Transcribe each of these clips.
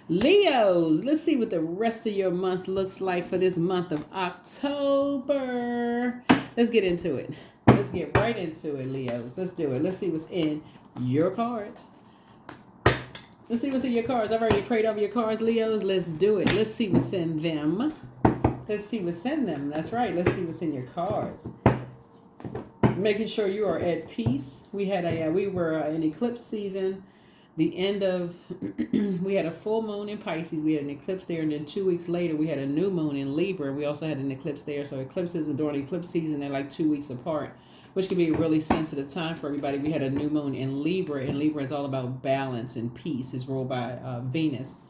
Leos, let's see what the rest of your month looks like for this month of October. Let's get into it. Let's get right into it, Leos. Let's do it. Let's see what's in your cards. Let's see what's in your cards. I've already prayed over your cards, Leos. Let's do it. Let's see what's in them. Let's see what's in them. That's right. Let's see what's in your cards. Making sure you are at peace. We were in eclipse season. The end of we had a full moon in Pisces. We had an eclipse there, and then 2 weeks later we had a new moon in Libra. We also had an eclipse there. So eclipses during eclipse season, they're like 2 weeks apart, which can be a really sensitive time for everybody. We had a new moon in Libra, and Libra is all about balance and peace. It's ruled by Venus,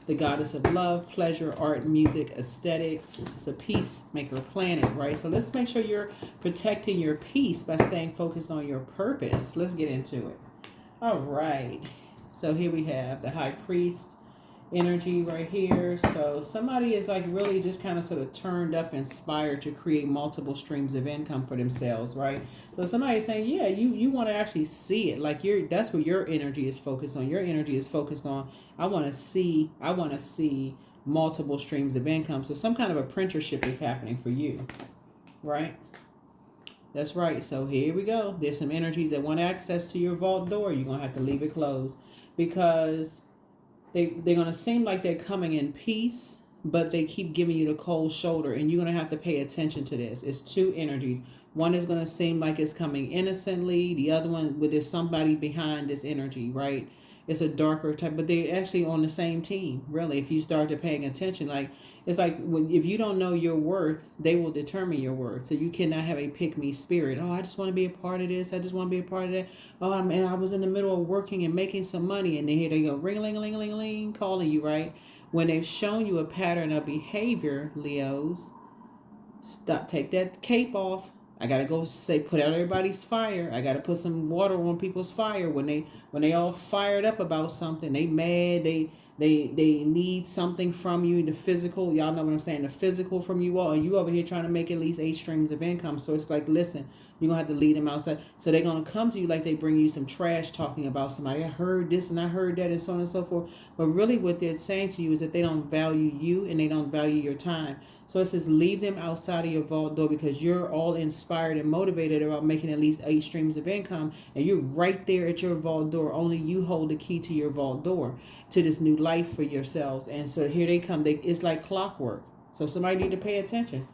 the goddess of love, pleasure, art, music, aesthetics. It's a peacemaker planet, right? So let's make sure you're protecting your peace by staying focused on your purpose. Let's get into it. All right. So here we have the high priest energy right here. So somebody is like really just kind of sort of turned up, inspired to create multiple streams of income for themselves, right? So somebody is saying, yeah, you want to actually see it. Like that's what your energy is focused on. Your energy is focused on, I want to see multiple streams of income. So some kind of apprenticeship is happening for you, right? That's right. So here we go. There's some energies that want access to your vault door. You're going to have to leave it closed, because they're going to seem like they're coming in peace, but they keep giving you the cold shoulder, and you're going to have to pay attention to this. It's two energies. One is going to seem like it's coming innocently. The other one, there's somebody behind this energy, right? It's a darker type, but they're actually on the same team, really. If you start to paying attention, like it's like if you don't know your worth, they will determine your worth. So you cannot have a pick me spirit. Oh, I just want to be a part of this. I just want to be a part of that. Oh, man, I was in the middle of working and making some money, and then here they go, ring, ling, ling, ling, ling, calling you, right? When they've shown you a pattern of behavior, Leos, stop, take that cape off. I gotta go say, put out everybody's fire. I gotta put some water on people's fire. When they all fired up about something, they mad, they need something from you, the physical. Y'all know what I'm saying, the physical from you all, and you over here trying to make at least 8 streams of income. So it's like, listen, you're gonna have to lead them outside. So they're gonna come to you like they bring you some trash talking about somebody. I heard this and I heard that and so on and so forth. But really what they're saying to you is that they don't value you and they don't value your time. So it says leave them outside of your vault door, because you're all inspired and motivated about making at least 8 streams of income, and you're right there at your vault door. Only you hold the key to your vault door, to this new life for yourselves. And so here they come. It's like clockwork. So somebody need to pay attention.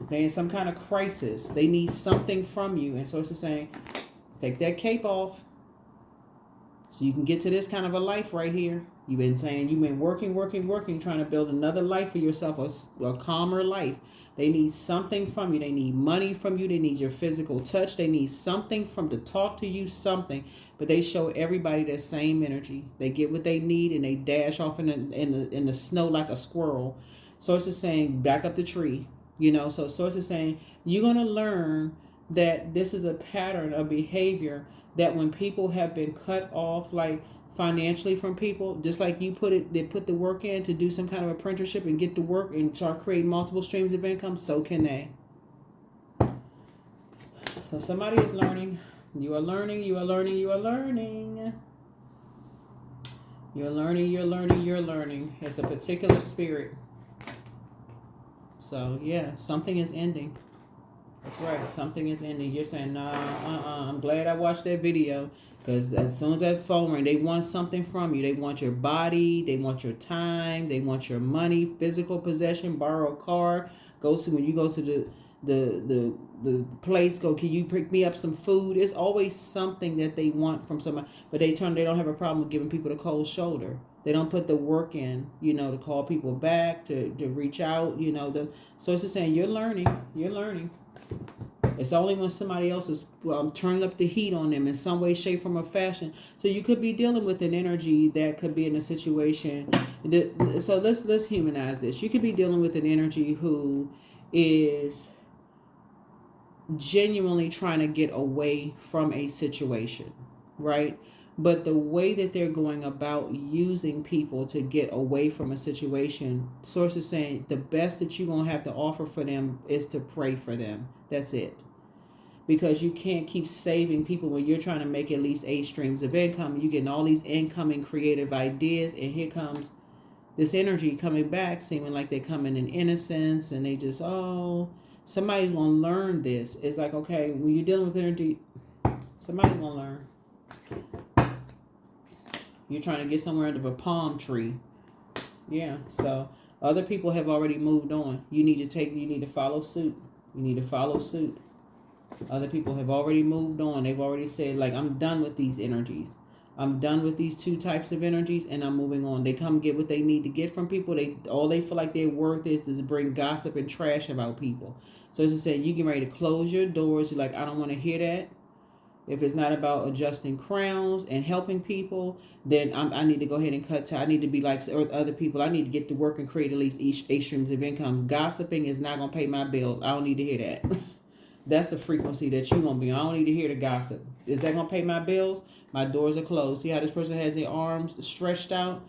They're in some kind of crisis. They need something from you. And so it's just saying, take that cape off so you can get to this kind of a life right here. You've been working, trying to build another life for yourself, a calmer life. They need something from you. They need money from you. They need your physical touch. They need something to talk to you, something. But they show everybody that same energy. They get what they need and they dash off in the snow like a squirrel. Source is saying, back up the tree. So Source is saying, you're going to learn that this is a pattern of behavior, that when people have been cut off, like financially from people, just like they put the work in to do some kind of apprenticeship and get to work and start creating multiple streams of income, so can they. So somebody is learning. You are learning. You're learning. It's a particular spirit. So yeah, something is ending. That's right. Something is ending. You're saying, nah, I'm glad I watched that video. Because as soon as that phone rings, they want something from you. They want your body. They want your time. They want your money, physical possession, borrow a car. When you go to the place, can you pick me up some food? It's always something that they want from somebody. But they don't have a problem with giving people the cold shoulder. They don't put the work in, to call people back, to reach out, So it's just saying, you're learning. It's only when somebody else is turning up the heat on them in some way, shape, form, or fashion. So you could be dealing with an energy that could be in a situation. So let's humanize this. You could be dealing with an energy who is genuinely trying to get away from a situation, right? But the way that they're going about using people to get away from a situation, Source is saying the best that you're going to have to offer for them is to pray for them. That's it. Because you can't keep saving people when you're trying to make at least 8 streams of income. You're getting all these incoming creative ideas, and here comes this energy coming back, seeming like they come in innocence, and they just, oh, somebody's going to learn this. It's like, okay, when you're dealing with energy, somebody's going to learn. You're trying to get somewhere under a palm tree. Yeah, so other people have already moved on. You need to follow suit. You need to follow suit. Other people have already moved on. They've already said, like, I'm done with these energies. I'm done with these two types of energies, and I'm moving on. They come get what they need to get from people. All they feel like their worth is to bring gossip and trash about people. So it's just saying, you get ready to close your doors. You're like, I don't want to hear that. If it's not about adjusting crowns and helping people, then I need to go ahead and cut ties. I need to be like other people. I need to get to work and create at least 8 streams of income. Gossiping is not going to pay my bills. I don't need to hear that. That's the frequency that you're going to be on. I don't need to hear the gossip. Is that going to pay my bills? My doors are closed. See how this person has their arms stretched out?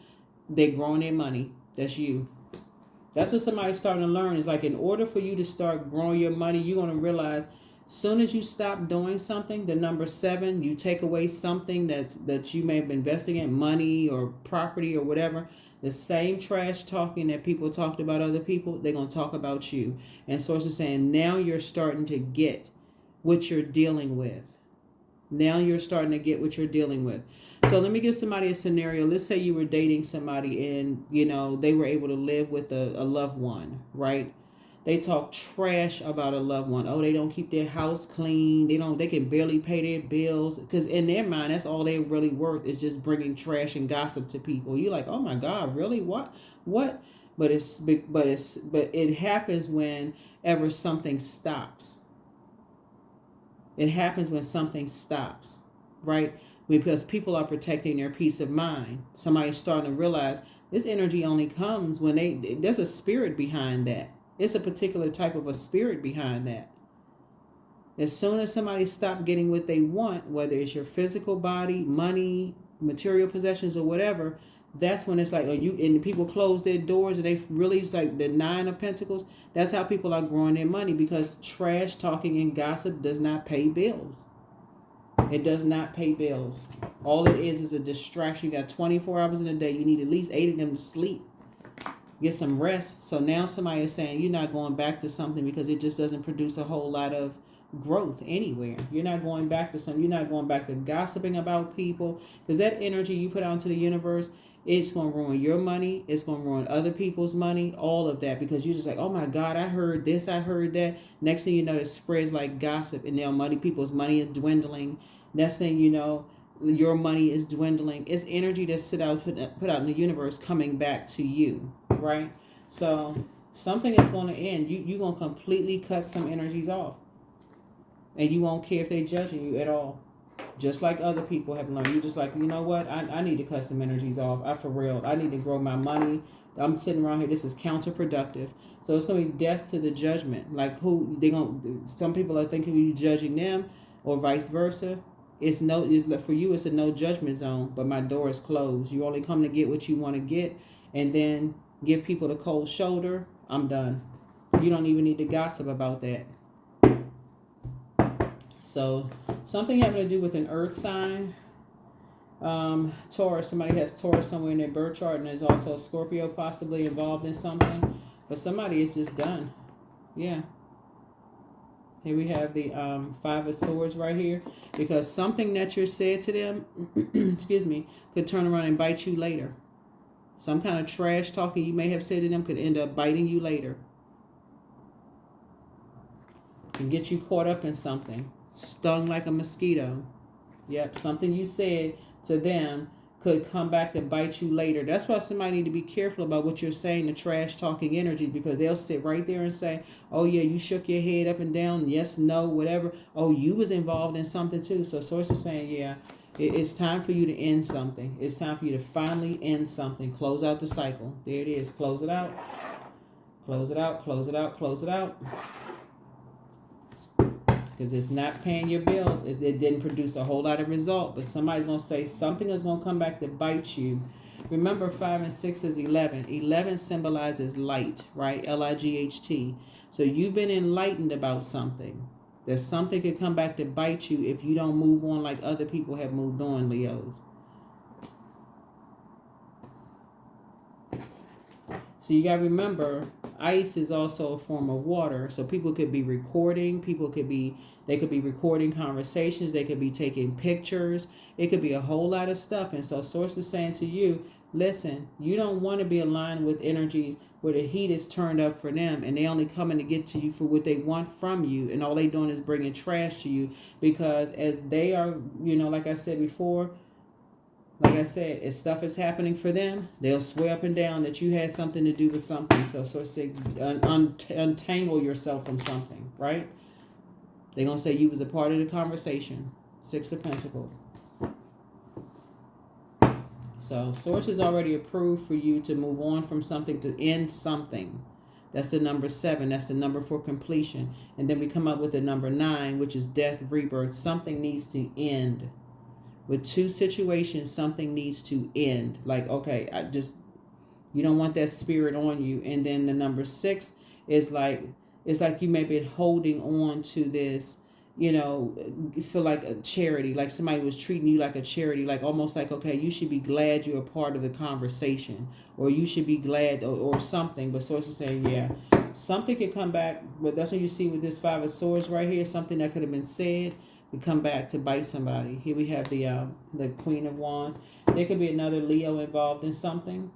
They're growing their money. That's you. That's what somebody's starting to learn. Is like, in order for you to start growing your money, you're going to realize soon as you stop doing something, the number 7, you take away something that you may have been investing in, money or property or whatever, the same trash talking that people talked about other people, they're going to talk about you. And sources saying, now you're starting to get what you're dealing with. Now you're starting to get what you're dealing with. So let me give somebody a scenario. Let's say you were dating somebody and, they were able to live with a loved one, right? They talk trash about a loved one. Oh, they don't keep their house clean. They can barely pay their bills. Because in their mind, that's all they're really worth, is just bringing trash and gossip to people. You're like, oh my God, really? What? But it happens whenever something stops. It happens when something stops, right? Because people are protecting their peace of mind. Somebody's starting to realize this energy only comes when there's a spirit behind that. It's a particular type of a spirit behind that. As soon as somebody stops getting what they want, whether it's your physical body, money, material possessions, or whatever, that's when it's like, and people close their doors and they release like the 9 of Pentacles. That's how people are growing their money, because trash talking and gossip does not pay bills. It does not pay bills. All it is a distraction. You got 24 hours in a day. You need at least 8 of them to sleep. Get some rest. So now somebody is saying you're not going back to something because it just doesn't produce a whole lot of growth anywhere. You're not going back to something. You're not going back to gossiping about people, because that energy you put out into the universe, it's going to ruin your money. It's going to ruin other people's money, all of that, because you're just like, oh my God, I heard this, I heard that. Next thing you know, it spreads like gossip, and now people's money is dwindling. Next thing you know, your money is dwindling. It's energy that's put out in the universe coming back to you, right? So something is going to end. You're going to completely cut some energies off, and you won't care if they're judging you at all. Just like other people have learned. You're just like, you know what? I need to cut some energies off. For real. I need to grow my money. I'm sitting around here. This is counterproductive. So it's going to be death to the judgment. Like some people are thinking you're judging them, or vice versa. For you, it's a no judgment zone, but my door is closed. You only come to get what you want to get, and then give people the cold shoulder. I'm done. You don't even need to gossip about that. So something having to do with an earth sign. Taurus. Somebody has Taurus somewhere in their birth chart, and there's also Scorpio possibly involved in something. But somebody is just done. Yeah. Here we have the 5 of Swords right here. Because something that you said to them, excuse me, could turn around and bite you later. Some kind of trash talking you may have said to them could end up biting you later. Can get you caught up in something. Stung like a mosquito. Yep, something you said to them could come back to bite you later. That's why somebody need to be careful about what you're saying to trash talking energy, because they'll sit right there and say, oh yeah, you shook your head up and down, yes, no, whatever. Oh, you was involved in something too. So source is saying, yeah, it's time for you to end something. It's time for you to finally end something. Close out the cycle. There it is. Close it out. Close it out. Close it out. Close it out. Because it's not paying your bills. It didn't produce a whole lot of result. But somebody's going to say something is going to come back to bite you. Remember, 5 and 6 is 11. 11 symbolizes light, right? Light. So you've been enlightened about something. That something could come back to bite you if you don't move on like other people have moved on, Leos. So you got to remember, ice is also a form of water. So people could be recording. They could be recording conversations. They could be taking pictures. It could be a whole lot of stuff. And so Source is saying to you, listen, you don't want to be aligned with energies where the heat is turned up for them and they only coming to get to you for what they want from you. And all they doing is bringing trash to you, because as they are, like I said before, if stuff is happening for them, they'll swear up and down that you had something to do with something. So say, untangle yourself from something, right? They're going to say you was a part of the conversation. 6 of Pentacles. So Source is already approved for you to move on from something, to end something. That's the number 7. That's the number for completion. And then we come up with the number 9, which is death, rebirth. Something needs to end. With 2 situations, something needs to end. Like, okay, you don't want that spirit on you. And then the number 6 is like, it's like you may be holding on to this, you feel like a charity, like somebody was treating you like a charity, like almost like, okay, you should be glad you're a part of the conversation, or you should be glad, or something. But Source is saying, yeah, something could come back. But that's what you see with this 5 of Swords right here. Something that could have been said we come back to bite somebody. Here we have the Queen of Wands. There could be another Leo involved in something,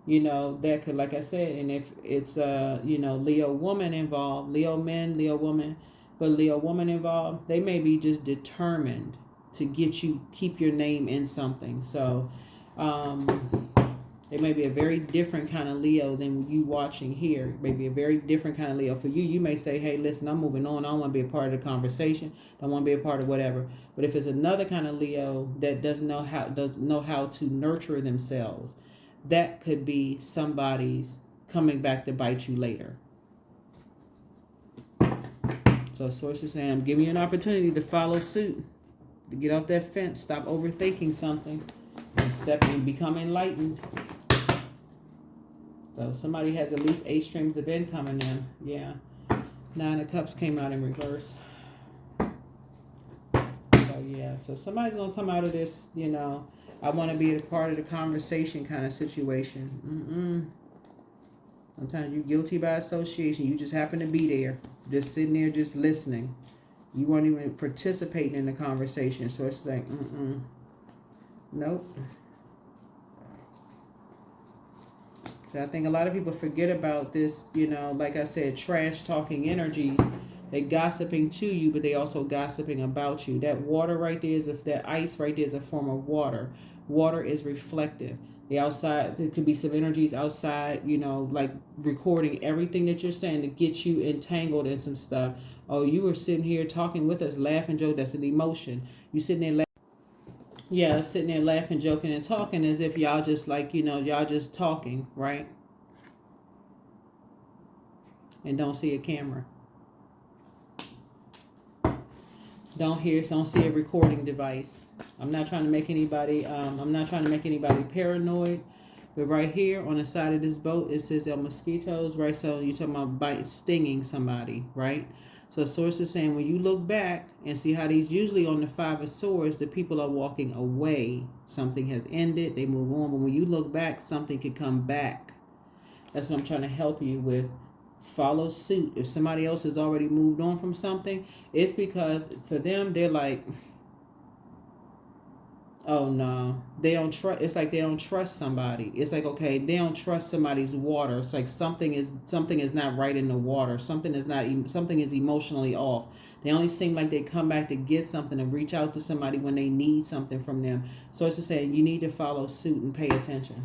that could, like I said, and if it's Leo woman involved, Leo men, Leo woman, but Leo woman involved, they may be just determined to keep your name in something. So it may be a very different kind of Leo than you watching here. Maybe a very different kind of Leo. For you, you may say, hey, listen, I'm moving on. I don't want to be a part of the conversation. I don't want to be a part of whatever. But if it's another kind of Leo that doesn't know how to nurture themselves, that could be somebody's coming back to bite you later. So Source is saying, I'm giving you an opportunity to follow suit, to get off that fence, stop overthinking something, and step and become enlightened. So somebody has at least 8 streams of income in them. Yeah. 9 of Cups came out in reverse. So yeah. So somebody's going to come out of this, I want to be a part of the conversation kind of situation. Sometimes you're guilty by association. You just happen to be there. Just sitting there, just listening. You weren't even participating in the conversation. So it's like, nope. So I think a lot of people forget about this, like I said, trash talking energies. They gossiping to you, but they also gossiping about you. That water right there that ice right there is a form of water. Water is reflective. The outside, there could be some energies outside, like recording everything that you're saying to get you entangled in some stuff. Oh, you were sitting here talking with us, laughing, joke. That's an emotion. You sitting there laughing. Yeah, sitting there laughing, joking, and talking as if y'all just like, y'all just talking, right? And don't see a camera. Don't see a recording device. I'm not trying to make anybody paranoid. But right here on the side of this boat, it says mosquitoes, right? So you're talking about stinging somebody, right? So Source is saying when you look back and see how these, usually on the 5 of Swords, the people are walking away. Something has ended. They move on. But when you look back, something could come back. That's what I'm trying to help you with. Follow suit. If somebody else has already moved on from something, it's because for them, they're like, oh no, they don't trust. It's like they don't trust somebody. It's like, okay, they don't trust somebody's water. It's like something is not right in the water. Something is emotionally off. They only seem like they come back to get something and reach out to somebody when they need something from them. So it's to say you need to follow suit and pay attention.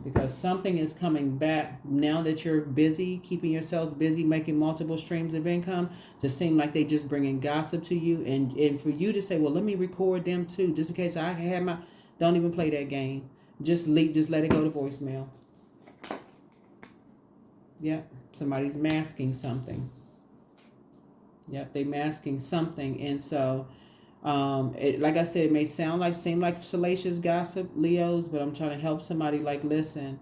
Because something is coming back now that you're busy, keeping yourselves busy, making multiple streams of income, to seem like they just bringing gossip to you. And for you to say, well, let me record them too, just in case I had don't even play that game. Just let it go to voicemail. Yep, somebody's masking something. Yep, they masking something. And so, like I said, it may seem like salacious gossip, Leos, but I'm trying to help somebody like, listen,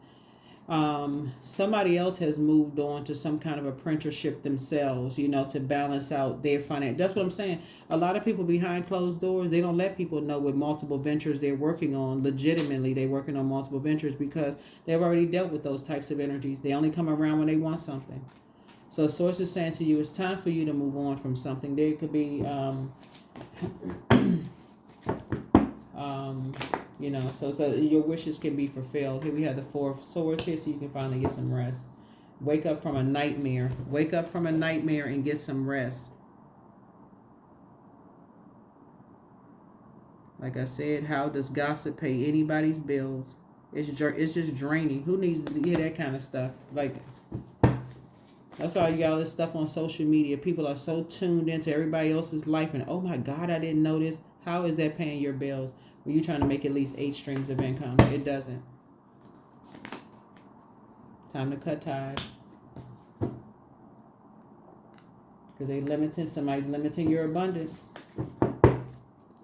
Somebody else has moved on to some kind of apprenticeship themselves, you know, to balance out their finance. That's what I'm saying. A lot of people behind closed doors, they don't let people know what multiple ventures they're working on. Legitimately, they're working on multiple ventures because they've already dealt with those types of energies. They only come around when they want something. So source is saying to you, it's time for you to move on from something. There could be you know, so your wishes can be fulfilled. Here we have the Four of Swords here, so you can finally get some rest. Wake up from a nightmare. Wake up from a nightmare and get some rest. Like I said, how does gossip pay anybody's bills? It's just draining. Who needs to hear that kind of stuff? Like, that's why you got all this stuff on social media. People are so tuned into everybody else's life, and oh my God, I didn't know this. How is that paying your bills when you're trying to make at least 8 streams of income? It doesn't. Time to cut ties. Because somebody's limiting your abundance.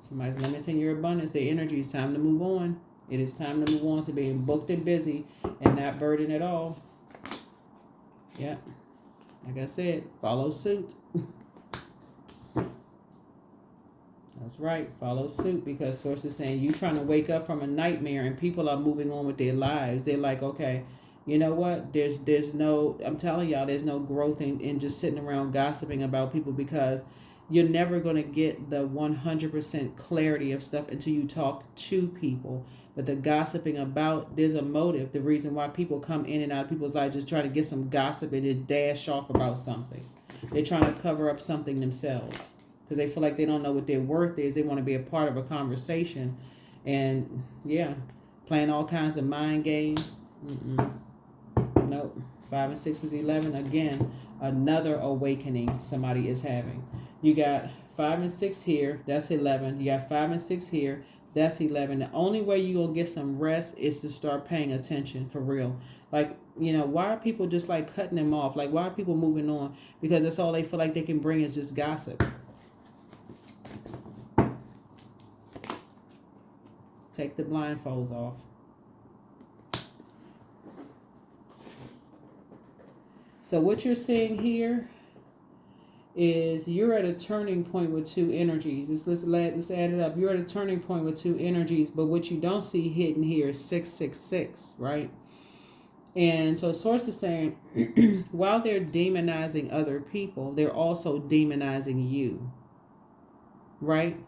Somebody's limiting your abundance. Their energy. Is time to move on. It is time to move on to being booked and busy and not burdened at all. Yeah. Like I said, follow suit. That's right. Follow suit, because source is saying you trying to wake up from a nightmare and people are moving on with their lives. They're like, okay, you know what? There's no, I'm telling y'all, there's no growth in just sitting around gossiping about people, because you're never going to get the 100% clarity of stuff until you talk to people. But the gossiping about, there's a motive. The reason why people come in and out of people's lives, just try to get some gossip and just dash off about something. They're trying to cover up something themselves because they feel like they don't know what their worth is. They want to be a part of a conversation. And yeah, playing all kinds of mind games. Nope. 5 and 6 is 11. Again, another awakening somebody is having. You got 5 and 6 here. That's 11. You got 5 and 6 here. That's 11. The only way you're going to get some rest is to start paying attention for real. Like, you know, why are people just like cutting them off? Like, why are people moving on? Because that's all they feel like they can bring is just gossip. Take the blindfolds off. So what you're seeing here is you're at a turning point with 2 energies. Let's add it up. You're at a turning point with 2 energies, but what you don't see hidden here is 666, right? And so source is saying, while they're demonizing other people, they're also demonizing you, right?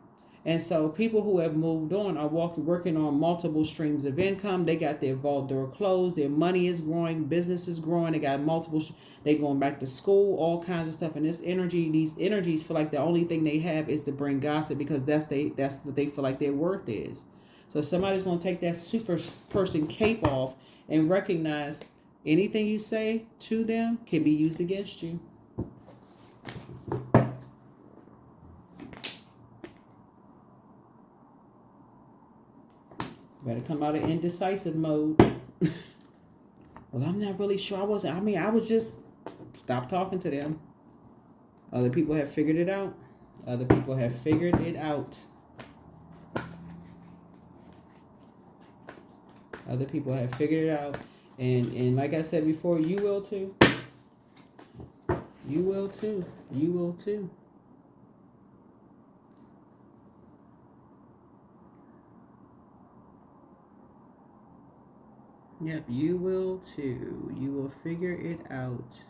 And so people who have moved on are working on multiple streams of income. They got their vault door closed. Their money is growing. Business is growing. They got multiple. They going back to school. All kinds of stuff. And these energies feel like the only thing they have is to bring gossip, because that's what they feel like their worth is. So somebody's going to take that super person cape off and recognize anything you say to them can be used against you. Better come out of indecisive mode. Well, I'm not really sure. I was just, stop talking to them. Other people have figured it out. Other people have figured it out. Other people have figured it out. And like I said before, you will too. You will too. You will too. Yep, you will too. You will figure it out.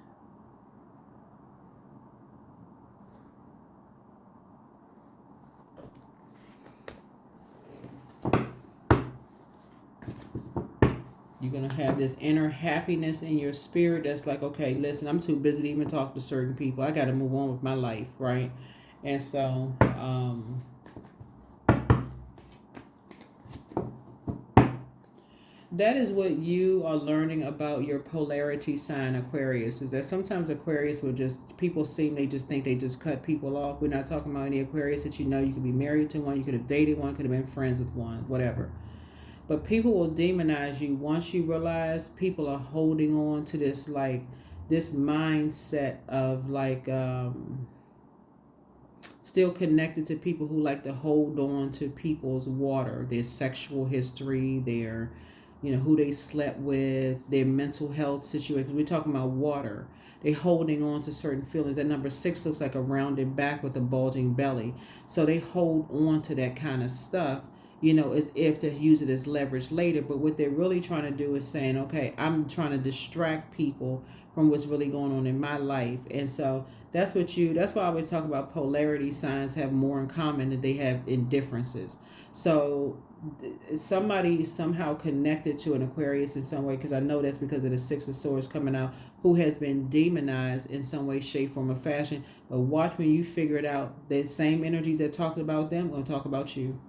You're going to have this inner happiness in your spirit that's like, okay, listen, I'm too busy to even talk to certain people. I got to move on with my life, right? And so, that is what you are learning about your polarity sign, Aquarius, is that sometimes Aquarius will just, people they just think they just cut people off. We're not talking about any Aquarius that you know. You could be married to one, you could have dated one, could have been friends with one, whatever. But people will demonize you once you realize people are holding on to this, like, this mindset of like, still connected to people who like to hold on to people's water, their sexual history, their you know, who they slept with, their mental health situation. We're talking about water. They're holding on to certain feelings. That number 6 looks like a rounded back with a bulging belly. So they hold on to that kind of stuff, you know, as if to use it as leverage later. But what they're really trying to do is saying, okay, I'm trying to distract people from what's really going on in my life. And so that's why I always talk about polarity signs have more in common than they have in differences. So somebody somehow connected to an Aquarius in some way, because I know that's because of the 6 of Swords coming out, who has been demonized in some way, shape, form, or fashion. But watch when you figure it out. The same energies that talk about them are going to talk about you.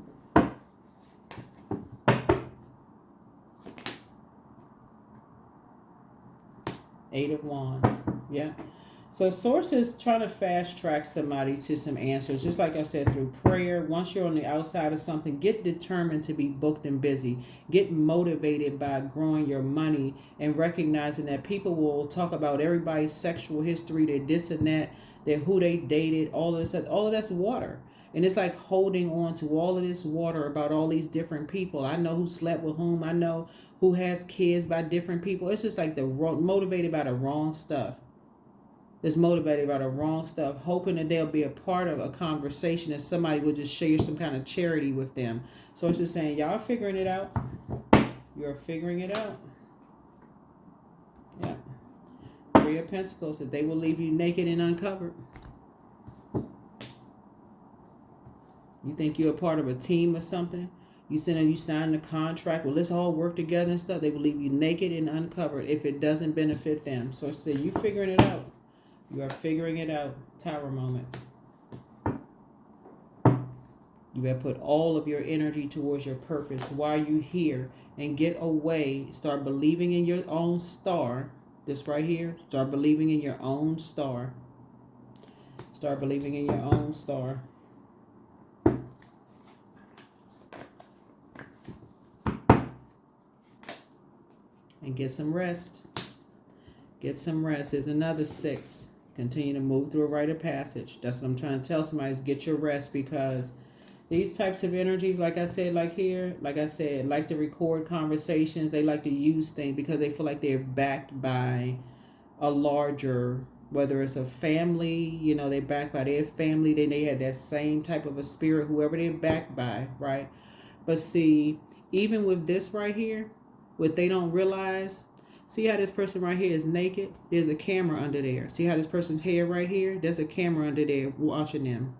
Eight of Wands. Yeah. So Source is trying to fast track somebody to some answers. Just like I said, through prayer. Once you're on the outside of something, get determined to be booked and busy. Get motivated by growing your money and recognizing that people will talk about everybody's sexual history, their this and that, their who they dated, all of this. All of that's water. And it's like holding on to all of this water about all these different people. I know who slept with whom. I know who has kids by different people. It's just like motivated by the wrong stuff. It's motivated by the wrong stuff, hoping that they'll be a part of a conversation that somebody will just share some kind of charity with them. So it's just saying, y'all figuring it out. You're figuring it out. Yeah. 3 of Pentacles, that they will leave you naked and uncovered. You think you're a part of a team or something? You sign the contract. Well, let's all work together and stuff. They will leave you naked and uncovered if it doesn't benefit them. So I said, you figuring it out. You are figuring it out. Tower moment. You better put all of your energy towards your purpose while you're here and get away. Start believing in your own star. This right here. Start believing in your own star. Start believing in your own star. And get some rest. Get some rest. There's another 6. Continue to move through a rite of passage. That's what I'm trying to tell somebody, is get your rest, because these types of energies, like I said, like here, like I said, like to record conversations. They like to use things because they feel like they're backed by a larger, whether it's a family, you know, they're backed by their family. Then they had that same type of a spirit, whoever they're backed by, right? But see, even with this right here, what they don't realize, see how this person right here is naked? There's a camera under there. See how this person's hair right here? There's a camera under there watching them.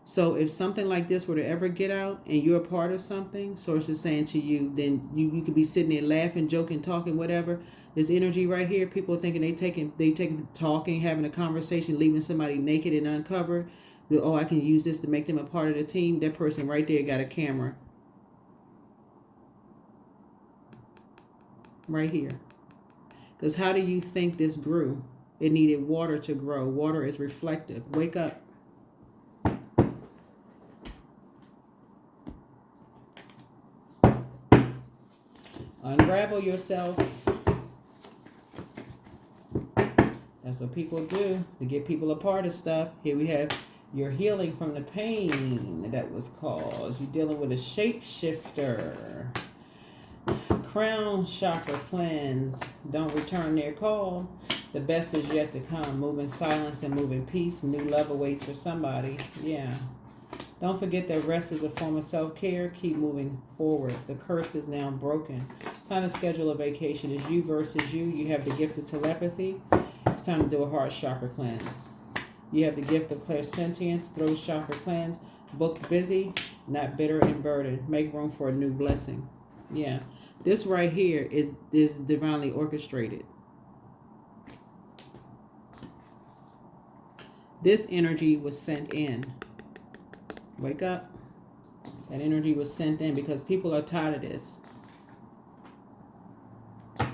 So if something like this were to ever get out and you're a part of something, Source is saying to you, then you could be sitting there laughing, joking, talking, whatever. This energy right here, people are thinking they taking talking, having a conversation, leaving somebody naked and uncovered. Oh, I can use this to make them a part of the team. That person right there got a camera. Right here. Because how do you think this grew? It needed water to grow. Water is reflective. Wake up. Unravel yourself. That's what people do to get people a part of stuff. Here we have your healing from the pain that was caused. You're dealing with a shapeshifter. Crown chakra cleanse. Don't return their call. The best is yet to come. Move in silence and move in peace. New love awaits for somebody. Yeah. Don't forget that rest is a form of self-care. Keep moving forward. The curse is now broken. Time to schedule a vacation. Is you versus you. You have the gift of telepathy. It's time to do a heart chakra cleanse. You have the gift of clairsentience. Throat chakra cleanse. Book busy, not bitter and burdened. Make room for a new blessing. Yeah. This right here is divinely orchestrated. This energy was sent in. Wake up. That energy was sent in because people are tired of this. A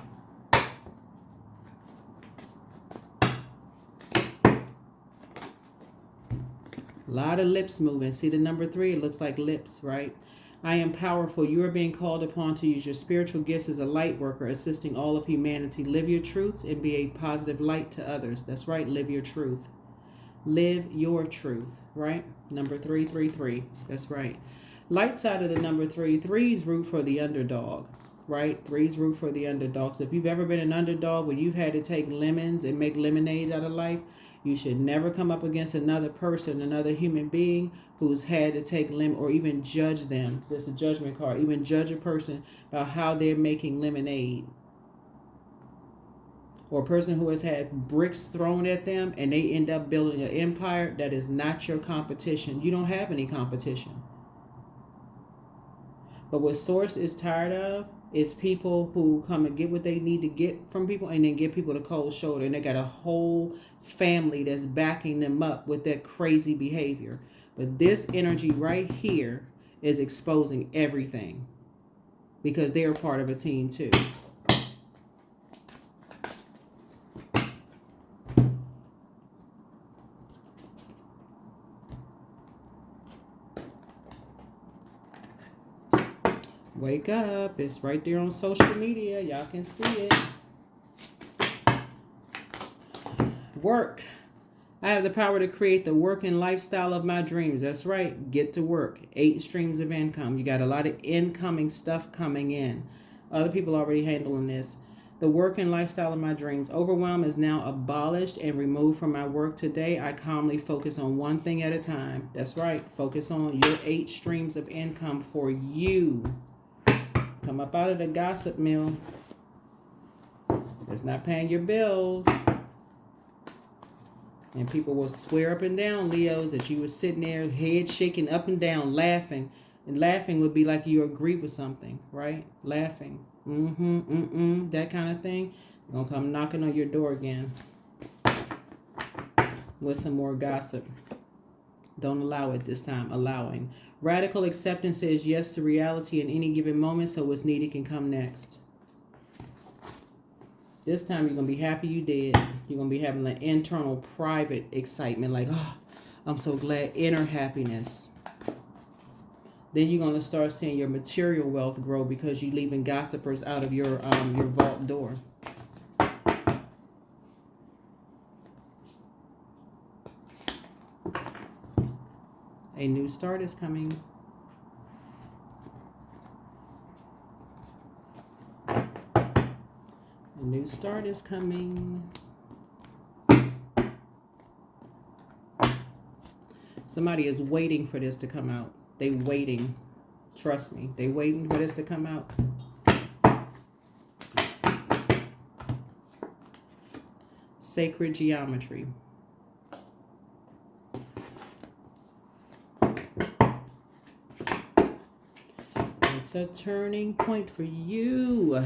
lot of lips moving. See the number 3? It looks like lips, right? I am powerful. You are being called upon to use your spiritual gifts as a light worker, assisting all of humanity. Live your truths and be a positive light to others. That's right. Live your truth. Live your truth, right? Number 333. That's right. Light side of the number 3, threes root for the underdog, right? Threes root for the underdog. So if you've ever been an underdog where you've had to take lemons and make lemonade out of life, you should never come up against another person, another human being who's had to take lemon, or even judge them. There's a judgment card. Even judge a person about how they're making lemonade. Or a person who has had bricks thrown at them and they end up building an empire. That is not your competition. You don't have any competition. But what Source is tired of is people who come and get what they need to get from people and then give people the cold shoulder. And they got a whole family that's backing them up with that crazy behavior. But this energy right here is exposing everything because they're part of a team too. Wake up. It's right there on social media. Y'all can see it. Work. I have the power to create the work and lifestyle of my dreams. That's right. Get to work. 8 streams of income. You got a lot of incoming stuff coming in. Other people already handling this. The work and lifestyle of my dreams. Overwhelm is now abolished and removed from my work today. I calmly focus on one thing at a time. That's right. Focus on your 8 streams of income for you. Come up out of the gossip mill. It's not paying your bills. And people will swear up and down, Leos, that you were sitting there, head shaking up and down, laughing. And laughing would be like you agree with something, right? Laughing. That kind of thing. They're going to come knocking on your door again with some more gossip. Don't allow it this time. Allowing. Radical acceptance says yes to reality in any given moment, so what's needed can come next. This time you're going to be happy you did. You're going to be having an internal, private excitement, like, oh, I'm so glad, inner happiness. Then you're going to start seeing your material wealth grow because you're leaving gossipers out of your vault door. A new start is coming. A new start is coming. Somebody is waiting for this to come out. They waiting. Trust me. They waiting for this to come out. Sacred geometry. It's a turning point for you.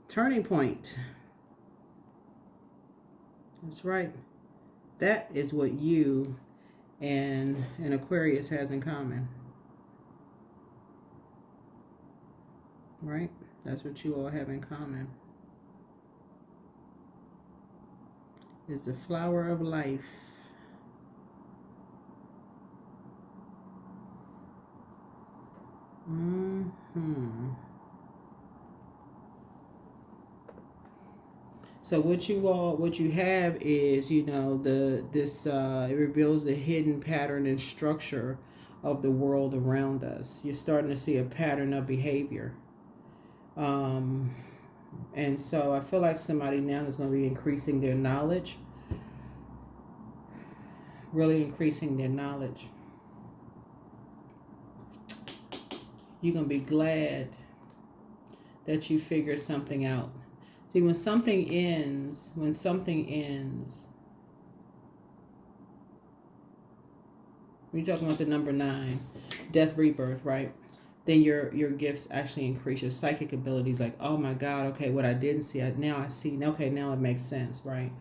Turning point. That's right. That is what you and an Aquarius has in common. Right? That's what you all have in common. Is the flower of life. So what you have is, you know, it reveals the hidden pattern and structure of the world around us. You're starting to see a pattern of behavior. And so I feel like somebody now is going to be increasing their knowledge. Really increasing their knowledge. You're going to be glad that you figured something out. See, when something ends, we're talking about the number 9, death, rebirth, right? Then your gifts actually increase. Your psychic abilities, like, oh my God, okay, what I didn't see, now I see. Okay, now it makes sense, right?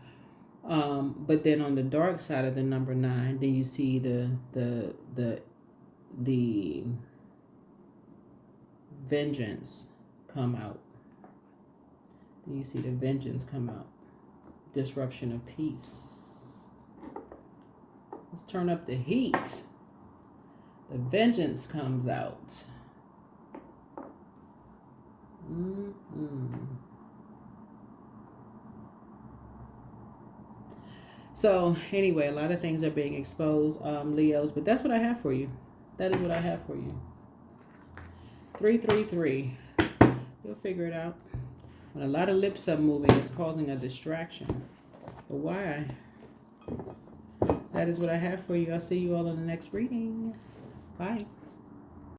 But then on the dark side of the number 9, then you see the vengeance come out. You see the vengeance come out. Disruption of peace. Let's turn up the heat. The vengeance comes out. So anyway, a lot of things are being exposed, Leos, but that's what I have for you. That is what I have for you. 333. You'll figure it out. When a lot of lips are moving, it's causing a distraction. But why? That is what I have for you. I'll see you all in the next reading. Bye.